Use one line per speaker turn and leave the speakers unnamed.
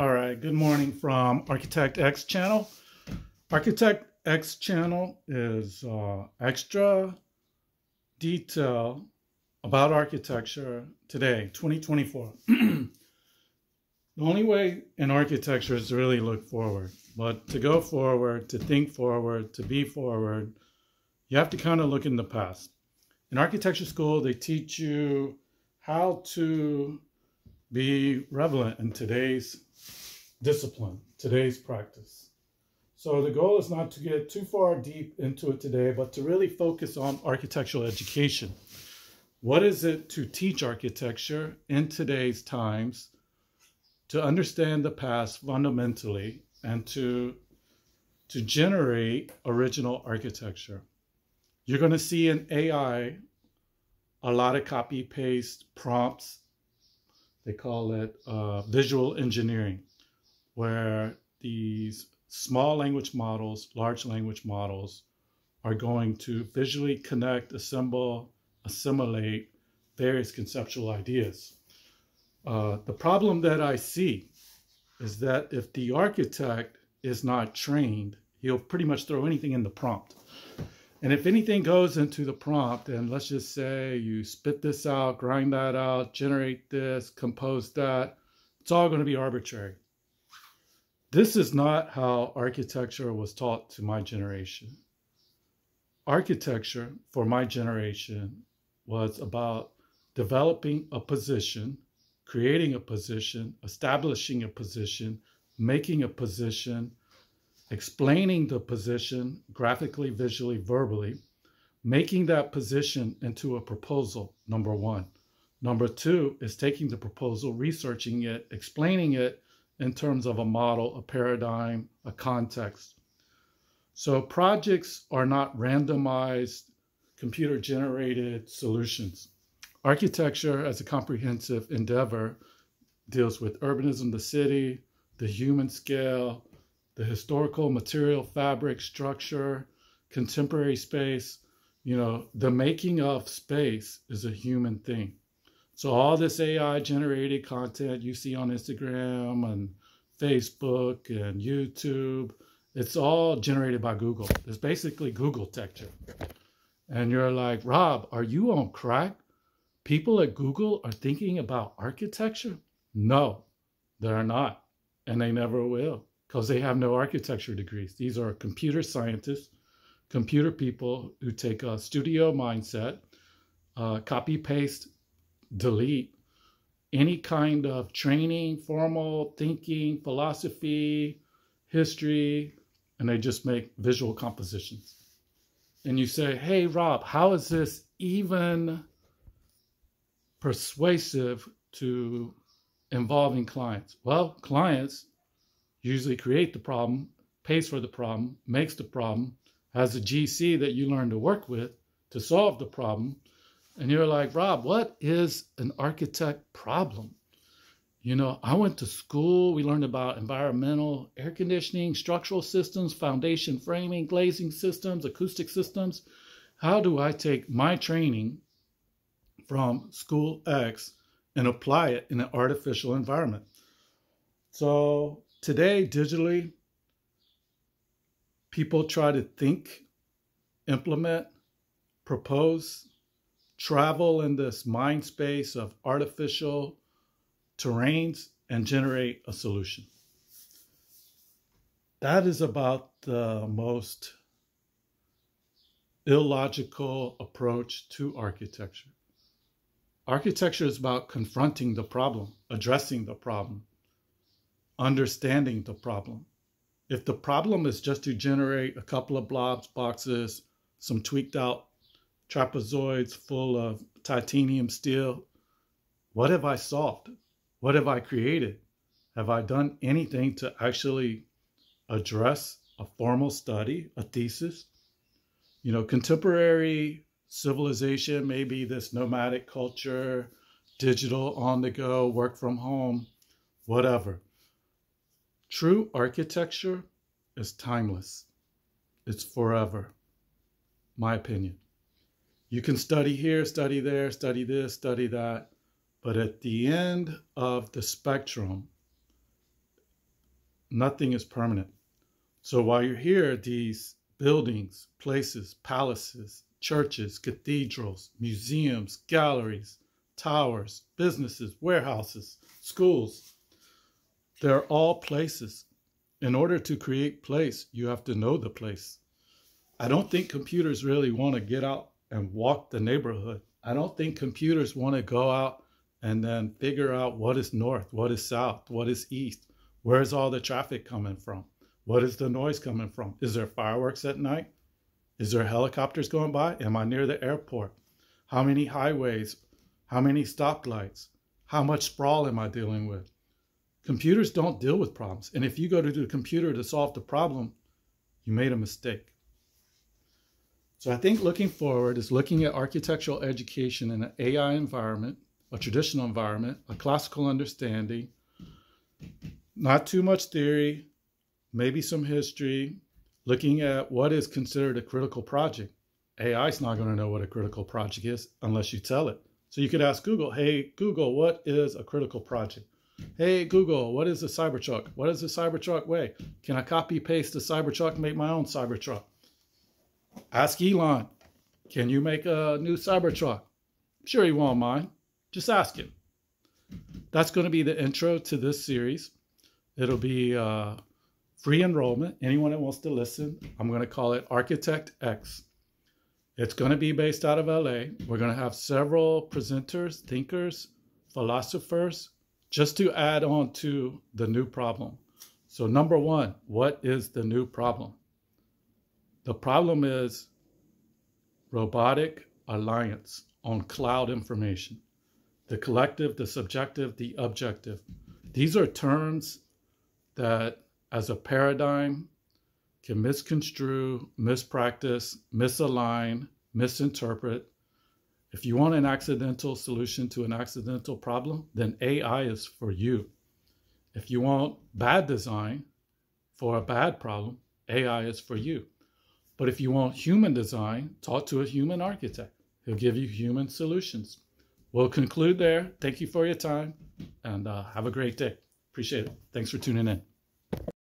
All right, good morning from Architect X channel. Architect X channel is extra detail about architecture today, 2024. The only way in architecture is to really look forward, but to go forward, to think forward, to be forward, you have to kind of look in the past. In architecture school, they teach you how to be relevant in today's discipline, today's practice. So the goal is not to get too far deep into it today, but to really focus on architectural education. What is it to teach architecture in today's times, to understand the past fundamentally, and to generate original architecture? You're going to see in AI a lot of copy-paste prompts. They call it visual engineering, where these small language models, large language models, are going to visually connect, assemble, assimilate various conceptual ideas. The problem that I see is that if the architect is not trained, he'll pretty much throw anything in the prompt. And if anything goes into the prompt, and let's just say you spit this out, grind that out, generate this, compose that, it's all going to be arbitrary. This is not how architecture was taught to my generation. Architecture for my generation was about developing a position, creating a position, establishing a position, making a position, explaining the position graphically, visually, verbally, making that position into a proposal, number one. Number two is taking the proposal, researching it, explaining it in terms of a model, a paradigm, a context. So projects are not randomized, computer-generated solutions. Architecture as a comprehensive endeavor deals with urbanism, the city, the human scale, the historical material, fabric, structure, contemporary space. You know, the making of space is a human thing. So all this AI-generated content you see on Instagram and Facebook and YouTube, it's all generated by Google. It's basically Google texture. And you're like, Rob, are you on crack? People at Google are thinking about architecture? No, they're not. And they never will, because they have no architecture degrees. These are computer scientists, computer people who take a studio mindset, copy, paste, delete any kind of training, formal thinking, philosophy, history, and they just make visual compositions. And you say, hey, Rob, how is this even persuasive to involving clients? Well, clients usually create the problem, pays for the problem, makes the problem, has a GC that you learn to work with to solve the problem. And you're like, Rob, what is an architect problem? You know, I went to school. We learned about environmental air conditioning, structural systems, foundation framing, glazing systems, acoustic systems. How do I take my training from school X and apply it in an artificial environment? So today, digitally, people try to think, implement, propose, travel in this mind space of artificial terrains and generate a solution. That is about the most illogical approach to architecture. Architecture is about confronting the problem, addressing the problem, understanding the problem. If the problem is just to generate a couple of blobs, boxes, some tweaked out trapezoids full of titanium steel, what have I solved? What have I created? Have I done anything to actually address a formal study, a thesis? You know, contemporary civilization, maybe this nomadic culture, digital, on the go, work from home, whatever. True architecture is timeless. It's forever, my opinion. You can study here, study there, study this, study that. But at the end of the spectrum, nothing is permanent. So while you're here, these buildings, places, palaces, churches, cathedrals, museums, galleries, towers, businesses, warehouses, schools, they're all places. In order to create place, you have to know the place. I don't think computers really want to get out and walk the neighborhood. I don't think computers want to go out and then figure out what is north, what is south, what is east, where's all the traffic coming from, what is the noise coming from, is there fireworks at night, is there helicopters going by, am I near the airport, how many highways, how many stoplights, how much sprawl am I dealing with? Computers don't deal with problems, and if you go to the computer to solve the problem, you made a mistake. So I think looking forward is looking at architectural education in an AI environment, a traditional environment, a classical understanding, not too much theory, maybe some history, looking at what is considered a critical project. AI is not going to know what a critical project is unless you tell it. So you could ask Google, hey, Google, what is a critical project? Hey, Google, what is a Cybertruck? What does a Cybertruck weigh? Can I copy paste the Cybertruck and make my own Cybertruck? Ask Elon, can you make a new Cybertruck? I'm sure he won't mind. Just ask him. That's going to be the intro to this series. It'll be free enrollment. Anyone that wants to listen, I'm going to call it Architect X. It's going to be based out of LA. We're going to have several presenters, thinkers, philosophers, just to add on to the new problem. So number one, what is the new problem? The problem is robotic alliance on cloud information. The collective, the subjective, the objective. These are terms that as a paradigm can misconstrue, mispractice, misalign, misinterpret. If you want an accidental solution to an accidental problem, then AI is for you. If you want bad design for a bad problem, AI is for you. But if you want human design, talk to a human architect. He'll give you human solutions. We'll conclude there. Thank you for your time and have a great day. Appreciate it. Thanks for tuning in.